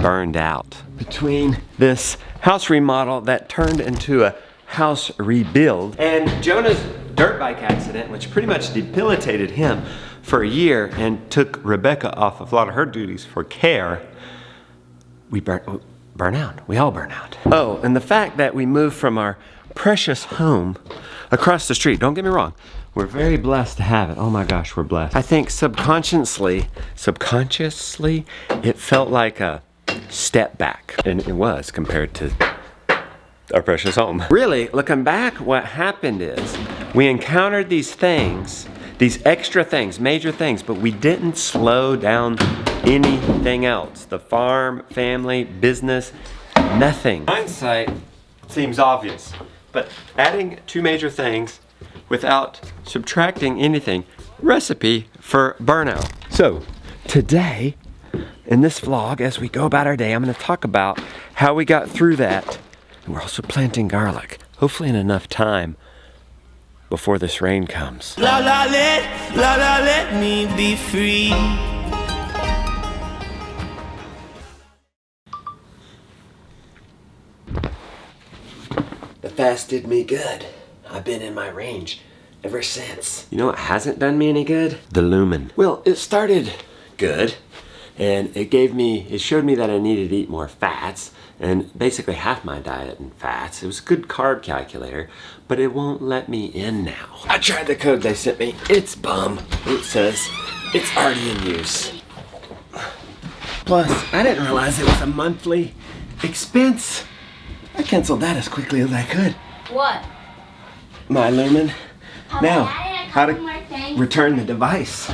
burned out. Between this house remodel that turned into a house rebuild and Jonah's dirt bike accident, which pretty much debilitated him for a year and took Rebecca off of a lot of her duties for care, we burn out. We all burn out. Oh, and the fact that we moved from our precious home across the street, don't get me wrong, we're very blessed to have it. Oh my gosh, we're blessed. I think subconsciously, it felt like a step back, and it was compared to our precious home. Really, looking back, what happened is we encountered these things, these extra things, major things, but we didn't slow down anything else. The farm, family, business, nothing. Hindsight seems obvious, but adding two major things without subtracting anything, recipe for burnout. So today, in this vlog, as we go about our day, I'm gonna talk about how we got through that. And we're also planting garlic, hopefully in enough time before this rain comes. Let me be free. The fast did me good. I've been in my range ever since. You know what hasn't done me any good? The Lumen. Well, it started good, and it showed me that I needed to eat more fats, and basically half my diet in fats. It was a good carb calculator, but it won't let me in now. I tried the code they sent me. It's bum. It says it's already in use. Plus, I didn't realize it was a monthly expense. I canceled that as quickly as I could. What? My Lumen. Now, how to more things. return the device.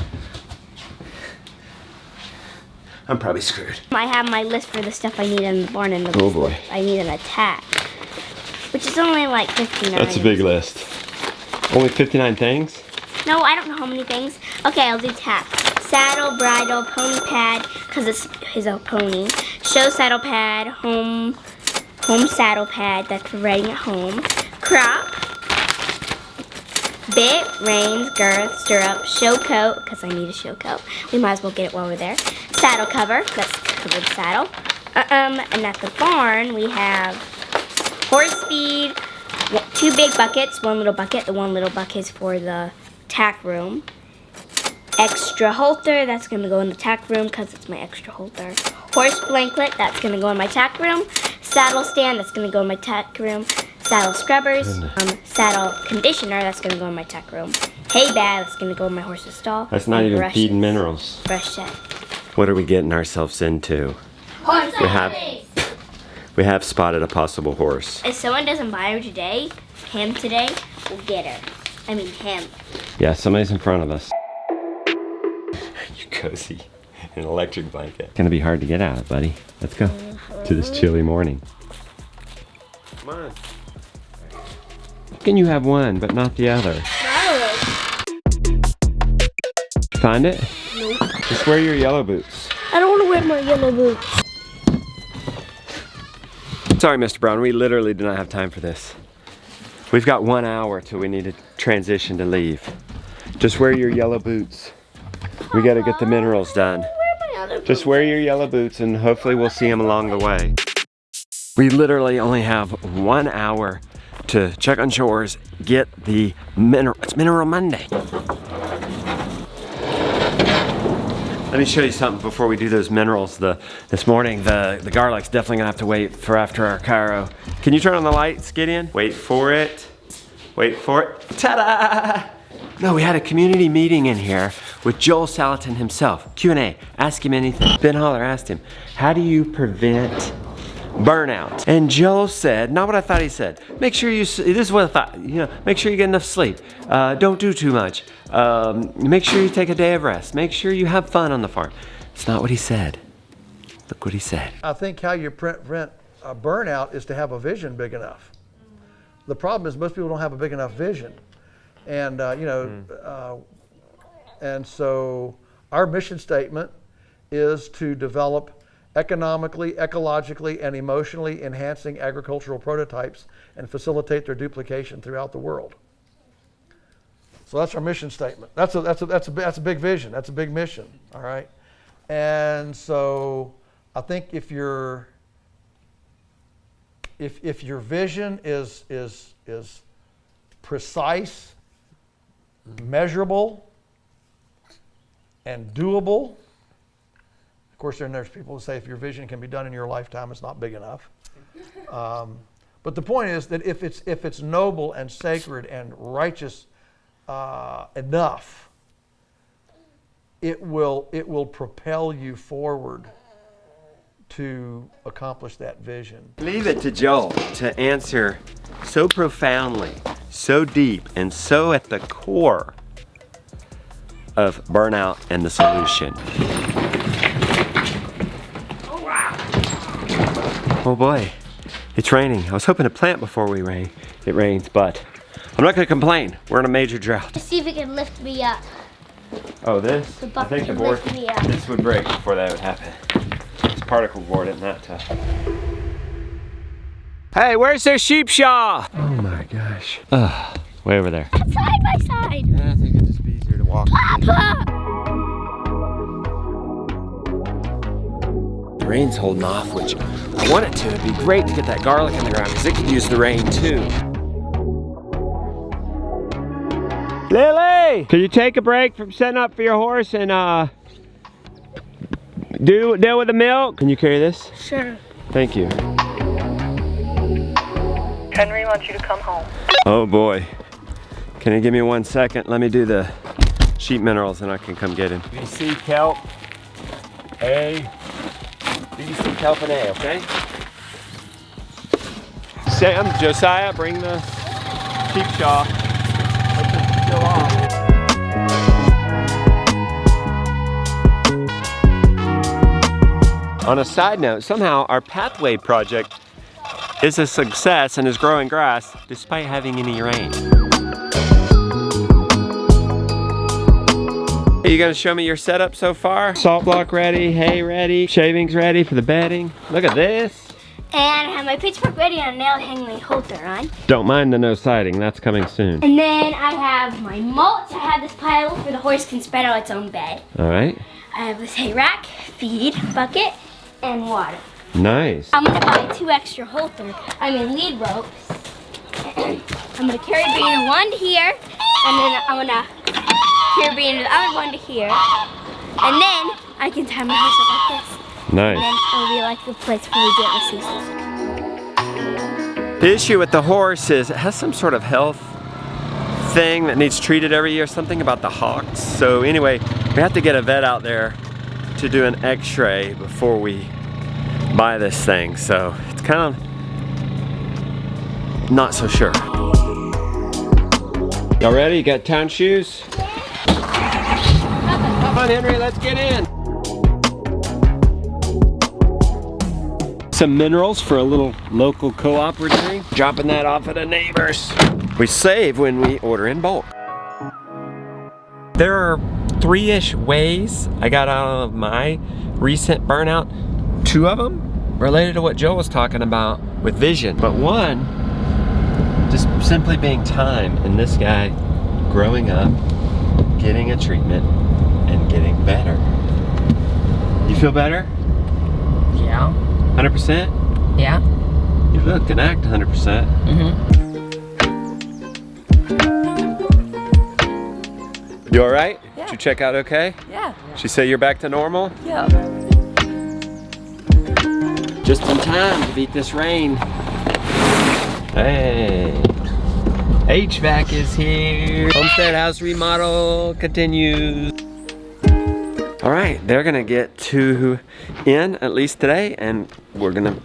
I'm probably screwed. I have my list for the stuff I need in the barn, and the Oh boy. I need an attack, which is only like 59. That's a big list. Only 59 things? No, I don't know how many things. Okay, I'll do tack. Saddle, bridle, pony pad, because this is a pony. Show saddle pad, home saddle pad, that's for riding at home. Crop, bit, reins, girth, stirrup, show coat, because I need a show coat. We might as well get it while we're there. Saddle cover, that's covered saddle. And at the barn, we have horse feed, two big buckets, one little bucket. The one little bucket is for the tack room. Extra halter, that's going to go in the tack room because it's my extra halter. Horse blanket, that's going to go in my tack room. Saddle stand, that's going to go in my tack room. Saddle scrubbers, saddle conditioner, that's going to go in my tack room. Hay bag, that's going to go in my horse's stall. That's not even brushes. feeding minerals. Brush set. What are we getting ourselves into? Horse We have spotted a possible horse. If someone doesn't buy her today, we'll get her. I mean him. Yeah, somebody's in front of us. You're cozy. An electric blanket. It's gonna be hard to get out of, buddy. Let's go to this chilly morning. Come on. Can you have one, but not the other? Find it? Nope. Just wear your yellow boots. I don't want to wear my yellow boots. Sorry, Mr. Brown, we literally do not have time for this. We've got 1 hour till we need to transition to leave. Just wear your yellow boots. We gotta get the minerals done. Just wear your yellow boots and hopefully we'll see them along the way. We literally only have 1 hour to check on chores, get the mineral, it's Mineral Monday. Let me show you something before we do those minerals. This morning, the garlic's definitely gonna have to wait for after our Cairo. Can you turn on the lights, Gideon? Wait for it. Wait for it. Ta-da! No, we had a community meeting in here with Joel Salatin himself. Q&A, ask him anything. Ben Holler asked him, how do you prevent burnout? And Joel said, not what I thought he said. Make sure this is what I thought, make sure you get enough sleep. Don't do too much. Make sure you take a day of rest. Make sure you have fun on the farm. It's not what he said. Look what he said. I think how you prevent a burnout is to have a vision big enough. The problem is most people don't have a big enough vision. And, and so our mission statement is to develop economically, ecologically, and emotionally enhancing agricultural prototypes and facilitate their duplication throughout the world. So that's our mission statement. That's a big vision. That's a big mission. All right. And so I think if your vision is precise, measurable, and doable. Of course, then there's people who say if your vision can be done in your lifetime, it's not big enough. But the point is that if it's noble and sacred and righteous enough, it will propel you forward to accomplish that vision. Leave it to Joel to answer so profoundly, so deep, and so at the core of burnout and the solution. Oh, wow. Oh boy, it's raining. I was hoping to plant before it rains, but I'm not gonna complain. We're in a major drought. Let's see if it can lift me up. Oh, this? The I bucket think the can board, lift me up. this would break before that would happen. This particle board isn't that tough. Hey, where's their sheep shaw? Oh my gosh. Way over there. Side by side. Yeah, I think it'd just be easier to walk. The rain's holding off, which I want it to. It'd be great to get that garlic in the ground because it could use the rain too. Lily, could you take a break from setting up for your horse and deal with the milk? Can you carry this? Sure. Thank you. Henry wants you to come home. Oh boy. Can you give me 1 second? Let me do the sheep minerals and I can come get him. BC kelp A. BC kelp and A, okay? Sam, Josiah, bring the sheep shaw. Let this still off. On a side note, somehow our pathway project is a success and is growing grass despite having any rain. Are you gonna show me your setup so far? Salt block ready, hay ready, shavings ready for the bedding. Look at this. And I have my pitchfork ready and a nail hanging halter on. Don't mind the no siding, that's coming soon. And then I have my mulch. I have this pile where the horse can spread out its own bed. All right, I have this hay rack, feed, bucket, and water. nice. I'm gonna buy 2 extra lead ropes. I'm gonna carry bean one to here, and then I'm gonna carry bean the other one to here. And then I can tie my horse up like this. And then Nice. it'll be like the place where we get the seasons. The issue with the horse is it has some sort of health thing that needs treated every year, something about the hocks. So anyway, we have to get a vet out there to do an x-ray before we buy this thing. So it's kind of not so sure. Y'all ready? You got town shoes? Come on, Henry, let's get in. Some minerals for a little local co-op we're doing. Dropping that off at the neighbors. We save when we order in bulk. There are 3-ish ways I got out of my recent burnout. 2 of them related to what Joe was talking about with vision, but one just simply being time and this guy growing up, getting a treatment, and getting better. You feel better? Yeah. 100%? Yeah. You look and act 100%. You all right? Yeah. Did you check out okay? Yeah. She say you're back to normal? Yeah. Just in time to beat this rain. Hey. HVAC is here. Homestead house remodel continues. All right, they're gonna get 2 in at least today, and we're gonna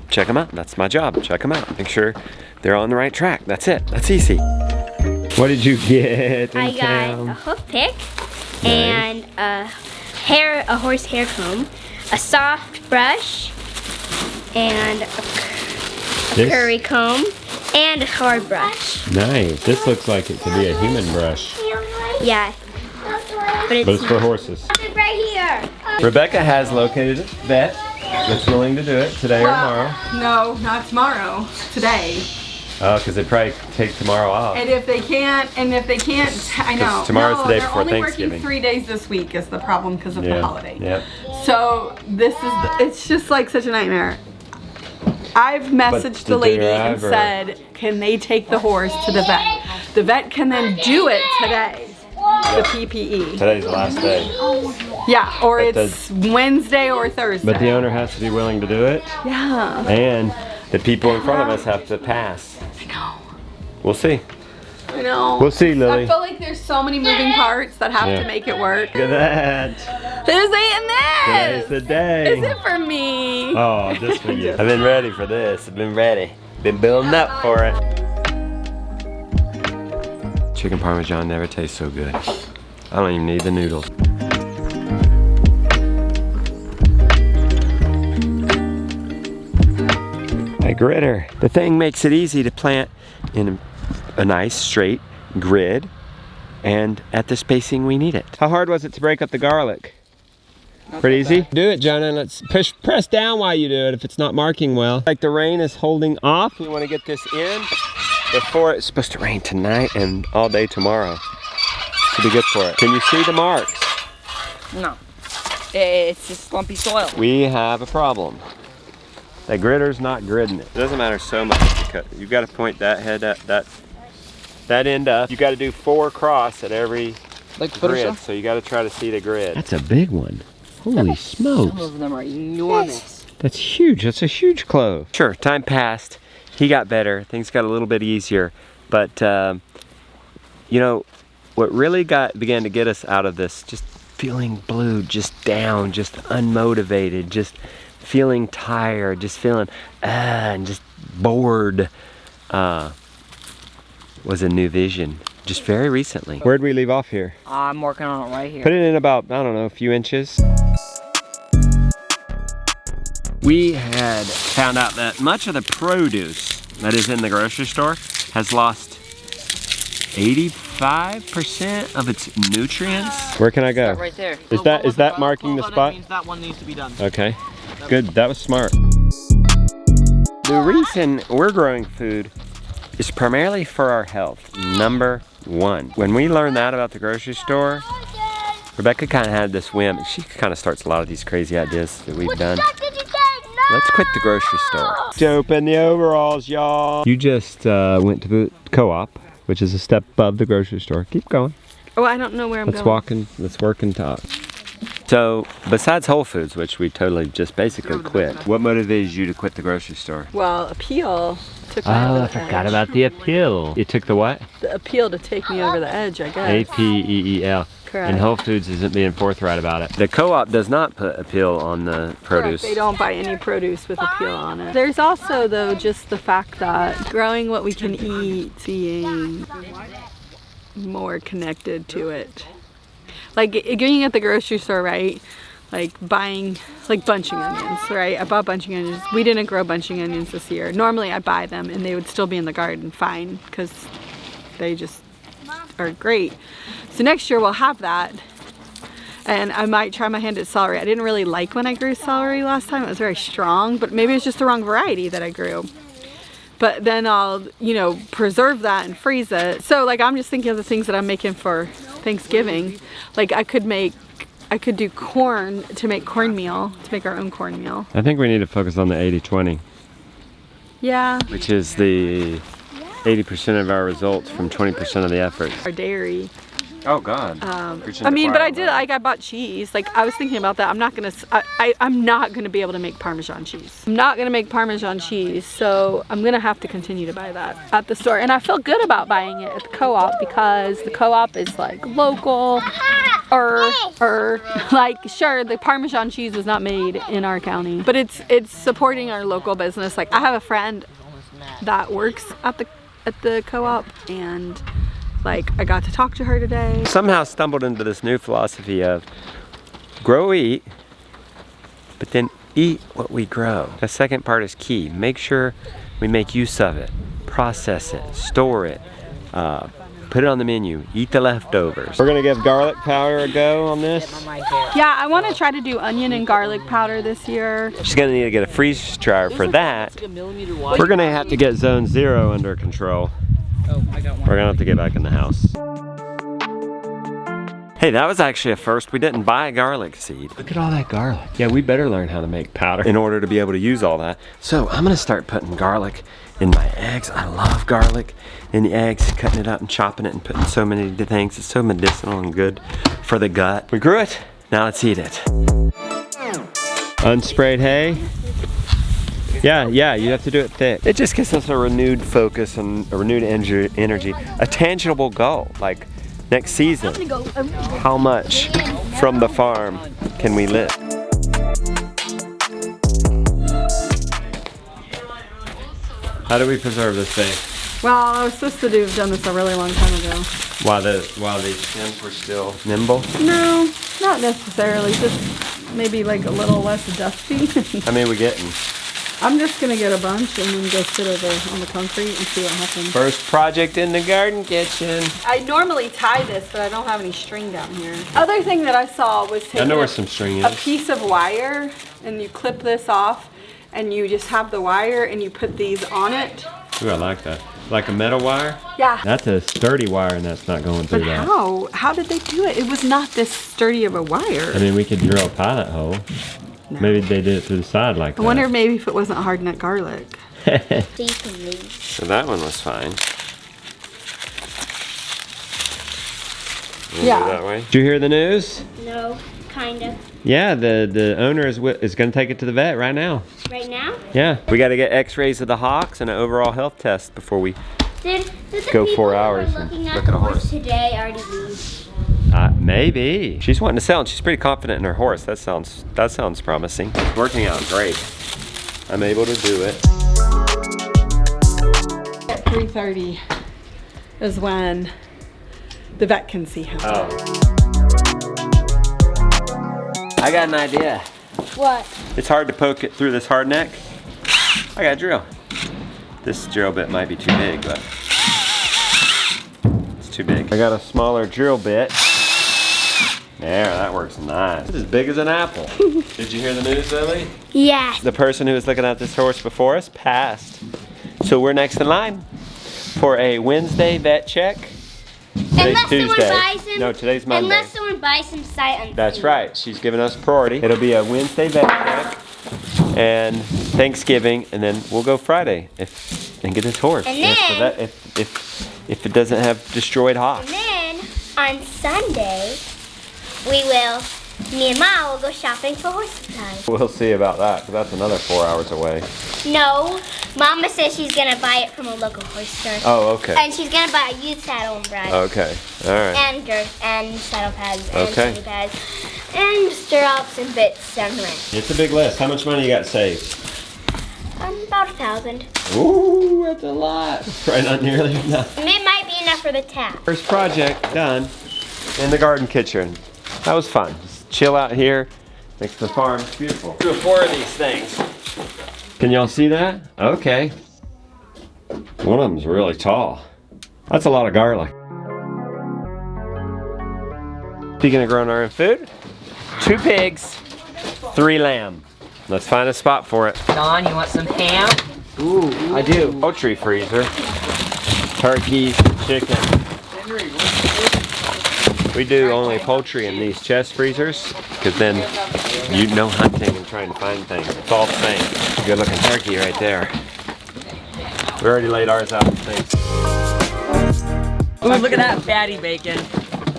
check them out. That's my job, check them out. Make sure they're on the right track. That's it, that's easy. What did you get? I got a hoof pick and a horse hair comb, a soft brush, and a curry comb, and a hard brush. Nice, this looks like it could be a human brush. Yeah, but But it's for horses. It's right here. Rebecca has located a vet that's willing to do it today or tomorrow. No, not tomorrow. Today. Oh, because they probably take tomorrow off. And if they can't, I know. tomorrow's the day they're before only Thanksgiving. working 3 days this week is the problem because of Yeah, the holiday. yep. So this is, it's just like such a nightmare. I've messaged the lady and said, can they take the horse to the vet? The vet can then do it today, the PPE. Today's the last day. Yeah, or But it's Wednesday or Thursday. But the owner has to be willing to do it. Yeah. And the people in front of us have to pass. I know. We'll see. I know. We'll see, Lily. I feel like there's so many moving parts that have to make it work. Look at that. Who's eating this? Today's the day. Is it for me? Oh, just for you. I've been ready for this. I've been ready. Been building up for it. Chicken Parmesan never tastes so good. I don't even need the noodles. A gritter. The thing makes it easy to plant in a nice straight grid and at the spacing we need it. How hard was it to break up the garlic? Pretty easy? Do it, Jonah. Let's press down while you do it if it's not marking well. Like the rain is holding off. We want to get this in before it's supposed to rain tonight and all day tomorrow. Should be good for it. Can you see the marks? No. It's just lumpy soil. We have a problem. That gritter's not gridding it. It doesn't matter so much because you've got to point that head up, that end up. You got to do 4 across at every grid, so you got to try to see the grid. That's a big one. Holy smokes. Some of them are enormous. That's huge. That's a huge clove. Sure, time passed. He got better. Things got a little bit easier. But, you know, what really began to get us out of this, just feeling blue, just down, just unmotivated, just feeling tired, just feeling and just bored, was a new vision just very recently. Where'd we leave off here? I'm working on it right here. Put it in about, I don't know, a few inches. We had found out that much of the produce that is in the grocery store has lost 85% of its nutrients. Where can I go? Right there. Is that marking the spot? Means that one needs to be done. Okay, good, that was smart. The reason we're growing food is primarily for our health, number 1. When we learned that about the grocery store, Rebecca kind of had this whim. She kind of starts a lot of these crazy ideas that we've done. Let's quit the grocery store. To open the overalls, y'all. You just went to the co-op, which is a step above the grocery store. Keep going. Oh, I don't know where I'm going. Let's work and talk. So, besides Whole Foods, which we totally just basically quit, what motivated you to quit the grocery store? Well, appeal took me over the edge. I forgot about the appeal. You took the what? The appeal to take me over the edge, I guess. A-P-E-E-L. Correct. And Whole Foods isn't being forthright about it. The co-op does not put appeal on the produce. Correct. They don't buy any produce with appeal on it. There's also, though, just the fact that growing what we can eat, being more connected to it. Like getting at the grocery store, right? Like buying, like bunching onions, right? I bought bunching onions. We didn't grow bunching onions this year. Normally I buy them and they would still be in the garden fine because they just are great. So next year we'll have that. And I might try my hand at celery. I didn't really like when I grew celery last time. It was very strong, but maybe it's just the wrong variety that I grew. But then I'll, you know, preserve that and freeze it. So like I'm just thinking of the things that I'm making for Thanksgiving. Like I could do corn to make cornmeal, to make our own cornmeal. I think we need to focus on the 80-20. Yeah. Which is the 80% of our results from 20% of the effort. Our dairy. Oh God. I mean, but I did, like I bought cheese. Like I was thinking about that. I'm not gonna be able to make Parmesan cheese. I'm not gonna make Parmesan cheese, so I'm gonna have to continue to buy that at the store. And I feel good about buying it at the co-op because the co-op is like local, like sure, the Parmesan cheese is not made in our county, but it's supporting our local business. Like I have a friend that works at the co-op and like I got to talk to her today. Somehow stumbled into this new philosophy of grow, eat, but then eat what we grow. The second part is key. Make sure we make use of it, process it, store it, Put it on the menu. Eat the leftovers. We're gonna give garlic powder a go on this. Yeah, I want to try to do onion and garlic powder this year. She's gonna need to get a freeze dryer for that. We're gonna have to get zone 0 under control. We're gonna have to get back in the house. Hey, that was actually a first. We didn't buy a garlic seed. Look at all that garlic. Yeah, we better learn how to make powder in order to be able to use all that. So I'm gonna start putting garlic in my eggs. I love garlic in the eggs, cutting it up and chopping it and putting so many things. It's so medicinal and good for the gut. We grew it, now let's eat it. Unsprayed hay. Yeah, you have to do it thick. It just gives us a renewed focus and a renewed energy, a tangible goal. Like, next season, how much from the farm can we live? How do we preserve this thing? Well, I was supposed to have done this a really long time ago. While the stems were still nimble? No, not necessarily. Just maybe like a little less dusty. How many are we getting? I'm just gonna get a bunch and then go sit over on the concrete and see what happens. First project in the garden kitchen. I normally tie this, but I don't have any string down here. Other thing that I saw was taking I know where some string is. a piece of wire and you clip this off and you just have the wire and you put these on it. Ooh, I like that. Like a metal wire? Yeah. That's a sturdy wire and that's not going through But that. how? How did they do it? It was not this sturdy of a wire. I mean, we could drill a pilot hole. No. Maybe they did it through the side like that. I wonder maybe if it wasn't hard nut garlic. So that one was fine. Yeah. Go that way. Did you hear the news? No, kind of. Yeah, the owner is going to take it to the vet right now. Right now? Yeah. We got to get x-rays of the hocks and an overall health test before we Did the go people 4 hours who were and looking at look at a the horse. today already leave? Maybe. She's wanting to sell and she's pretty confident in her horse. That sounds promising. Working out great. I'm able to do it. At 3:30 is when the vet can see him. Oh. I got an idea. What? It's hard to poke it through this hard neck. I got a drill. This drill bit might be too big, but it's too big. I got a smaller drill bit. There, that works nice. It's as big as an apple. Did you hear the news, Lily? Yes. The person who was looking at this horse before us passed. So we're next in line for a Wednesday vet check. Today's Unless someone Tuesday. buys him. No, today's Monday. Unless someone buys him sight unseen. That's right. She's giving us priority. It'll be a Wednesday vet check and Thanksgiving, and then we'll go Friday and get this horse. And if it doesn't have destroyed hocks. And then on Sunday, me and Mom will go shopping for horse supplies. We'll see about that, because that's another 4 hours away. No, Mama says she's gonna buy it from a local horse store. Oh, okay. And she's gonna buy a used saddle and bridle. Okay, all right. And girth and saddle pads and Okay. shoulder pads and stirrups and bits and wrench. It's a big list. How much money you got saved? About 1,000. Ooh, that's a lot. Probably not nearly enough. And it might be enough for the tap. First project done in the garden kitchen. That was fun. Just chill out here next to the farm. It's beautiful. 2 or 4 of these things. Can y'all see that? Okay. One of them's really tall. That's a lot of garlic. Speaking of growing our own food, 2 pigs, 3 lamb. Let's find a spot for it. Don, you want some ham? Ooh, I do. Poultry freezer. Turkeys, chicken. We do only poultry in these chest freezers, because then you know hunting and trying to find things. It's all the same. Good looking turkey right there. We already laid ours out. Thanks. Ooh, look at that fatty bacon.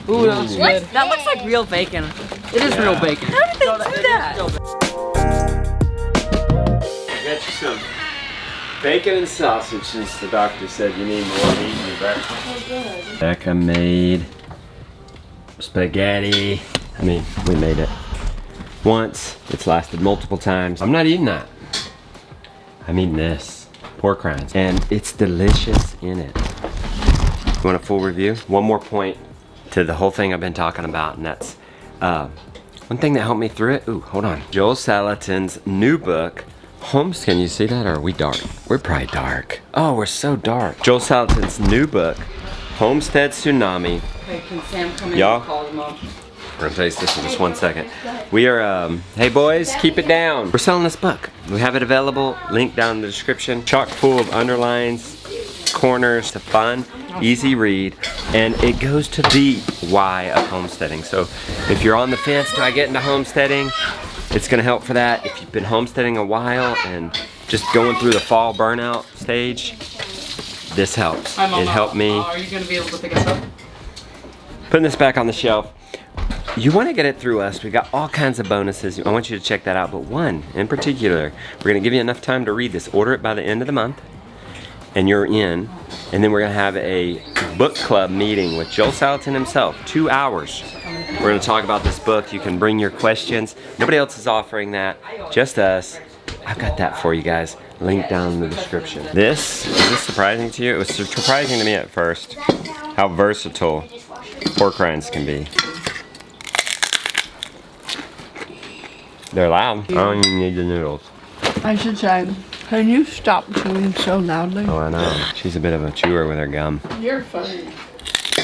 Ooh, that looks good. That looks like real bacon. It is real bacon. How did they do that? Got you some bacon and sausage, since the doctor said you need more meat in your breakfast. Becca made spaghetti. I mean, we made it once. It's lasted multiple times. I'm not eating that. I'm eating this. Pork rinds. And it's delicious in it. You want a full review? One more point to the whole thing I've been talking about, and that's one thing that helped me through it. Ooh, hold on. Joel Salatin's new book, Homes. Can you see that, or are we dark? We're probably dark. Oh, we're so dark. Joel Salatin's new book, Homestead Tsunami. Okay, can Sam come in Y'all? and call them up? We're gonna taste this in just 1 second. We are, hey boys, keep it down. We're selling this book. We have it available, link down in the description. Chock full of underlines, corners, to fun, easy read, and it goes to the why of homesteading. So if you're on the fence, do I get into homesteading? It's gonna help for that. If you've been homesteading a while and just going through the fall burnout stage, this helps. Hi, Mama. It helped me. Are you gonna be able to pick us up? Putting this back on the shelf. You want to get it through us. We got all kinds of bonuses. I want you to check that out, but one in particular, we're going to give you enough time to read this. Order it by the end of the month, and you're in. And then we're going to have a book club meeting with Joel Salatin himself, 2 hours. We're going to talk about this book. You can bring your questions. Nobody else is offering that, just us. I've got that for you guys. Link down in the description. Is this surprising to you? It was surprising to me at first how versatile pork rinds can be. They're loud. I don't even need the noodles. I should say, can you stop chewing so loudly? Oh, I know. She's a bit of a chewer with her gum. You're funny.